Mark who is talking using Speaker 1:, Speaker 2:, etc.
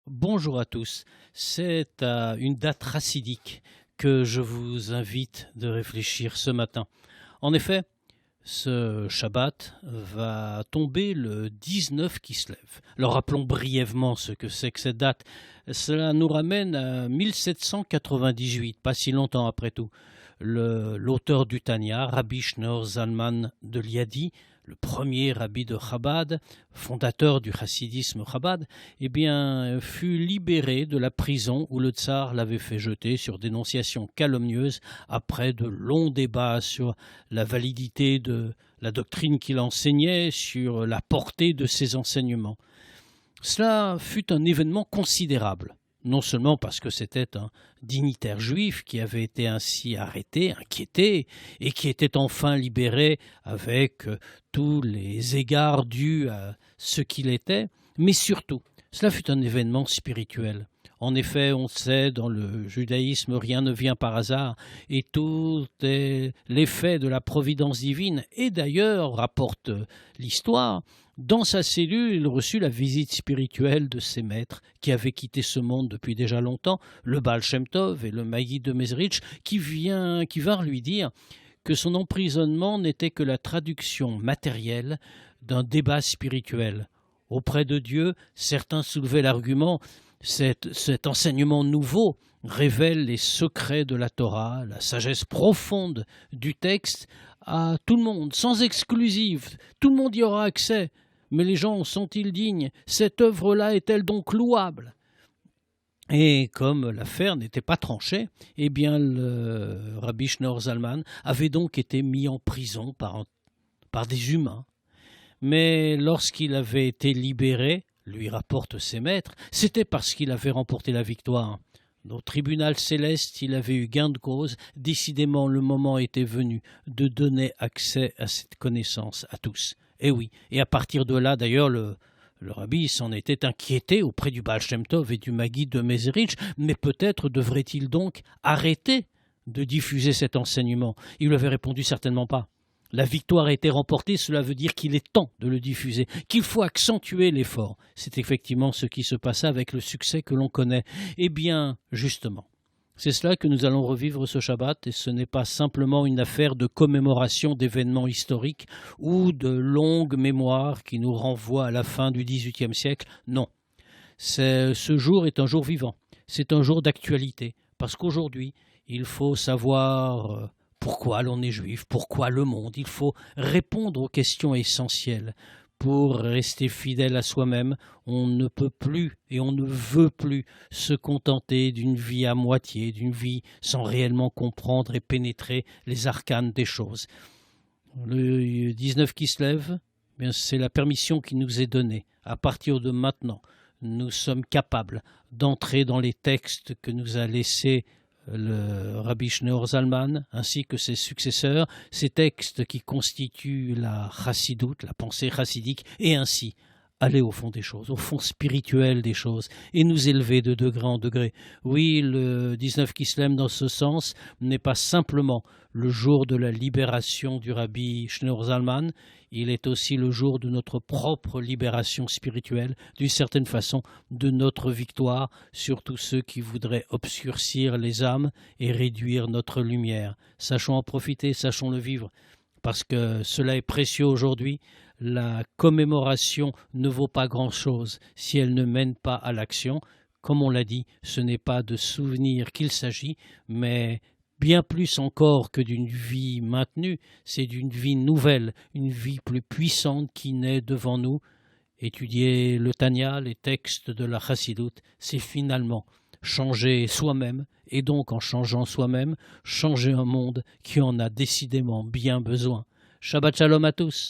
Speaker 1: Bonjour à tous. C'est à une date racidique que je vous invite de réfléchir ce matin. En effet, ce Shabbat va tomber le 19 Kislev. Alors rappelons brièvement ce que c'est que cette date. Cela nous ramène à 1798, pas si longtemps après tout. L'auteur du Tanya, Rabbi Shneur Zalman de Liadi, le premier rabbi de Chabad, fondateur du chassidisme Chabad, fut libéré de la prison où le tsar l'avait fait jeter sur dénonciation calomnieuse après de longs débats sur la validité de la doctrine qu'il enseignait, sur la portée de ses enseignements. Cela fut un événement considérable, non seulement parce que c'était un dignitaire juif qui avait été ainsi arrêté, inquiété, et qui était enfin libéré avec tous les égards dus à ce qu'il était, mais surtout, cela fut un événement spirituel. En effet, on sait, dans le judaïsme, rien ne vient par hasard, et tout est l'effet de la providence divine. Et d'ailleurs, rapporte l'histoire, dans sa cellule, il reçut la visite spirituelle de ses maîtres, qui avaient quitté ce monde depuis déjà longtemps, le Baal Shem Tov et le Maggid de Mezrich, qui vinrent lui dire que son emprisonnement n'était que la traduction matérielle d'un débat spirituel. Auprès de Dieu, certains soulevaient l'argument: cet enseignement nouveau révèle les secrets de la Torah, la sagesse profonde du texte à tout le monde, sans exclusive. Tout le monde y aura accès. Mais les gens sont-ils dignes? Cette œuvre-là est-elle donc louable? Et comme l'affaire n'était pas tranchée, le Rabbi Shneur Zalman avait donc été mis en prison par des humains. Mais lorsqu'il avait été libéré, lui rapportent ses maîtres, c'était parce qu'il avait remporté la victoire. Au tribunal céleste, il avait eu gain de cause. Décidément, le moment était venu de donner accès à cette connaissance à tous. Et oui, et à partir de là, d'ailleurs, le rabbi s'en était inquiété auprès du Baal Shem Tov et du Maggid de Mezrich, mais peut-être devrait-il donc arrêter de diffuser cet enseignement? Il lui avait répondu: certainement pas. La victoire a été remportée, cela veut dire qu'il est temps de le diffuser, qu'il faut accentuer l'effort. C'est effectivement ce qui se passa avec le succès que l'on connaît. Eh bien, justement, c'est cela que nous allons revivre ce Shabbat, et ce n'est pas simplement une affaire de commémoration d'événements historiques ou de longues mémoires qui nous renvoient à la fin du XVIIIe siècle. Non, ce jour est un jour vivant, c'est un jour d'actualité, parce qu'aujourd'hui, il faut savoir pourquoi l'on est juif, pourquoi le monde. Il faut répondre aux questions essentielles. Pour rester fidèle à soi-même, on ne peut plus et on ne veut plus se contenter d'une vie à moitié, d'une vie sans réellement comprendre et pénétrer les arcanes des choses. Le 19 Kislev, c'est la permission qui nous est donnée. À partir de maintenant, nous sommes capables d'entrer dans les textes que nous a laissés le Rabbi Shneur Zalman ainsi que ses successeurs, ces textes qui constituent la chassidoute, la pensée chassidique, et ainsi aller au fond des choses, au fond spirituel des choses, et nous élever de degré en degré. Oui, le 19 Kislev, dans ce sens, n'est pas simplement le jour de la libération du Rabbi Shneur Zalman, il est aussi le jour de notre propre libération spirituelle, d'une certaine façon, de notre victoire sur tous ceux qui voudraient obscurcir les âmes et réduire notre lumière. Sachons en profiter, sachons le vivre, parce que cela est précieux aujourd'hui. La commémoration ne vaut pas grand-chose si elle ne mène pas à l'action. Comme on l'a dit, ce n'est pas de souvenirs qu'il s'agit, mais bien plus encore que d'une vie maintenue, c'est d'une vie nouvelle, une vie plus puissante qui naît devant nous. Étudier le Tanya, les textes de la Chassidoute, c'est finalement changer soi-même, et donc en changeant soi-même, changer un monde qui en a décidément bien besoin. Shabbat Shalom à tous.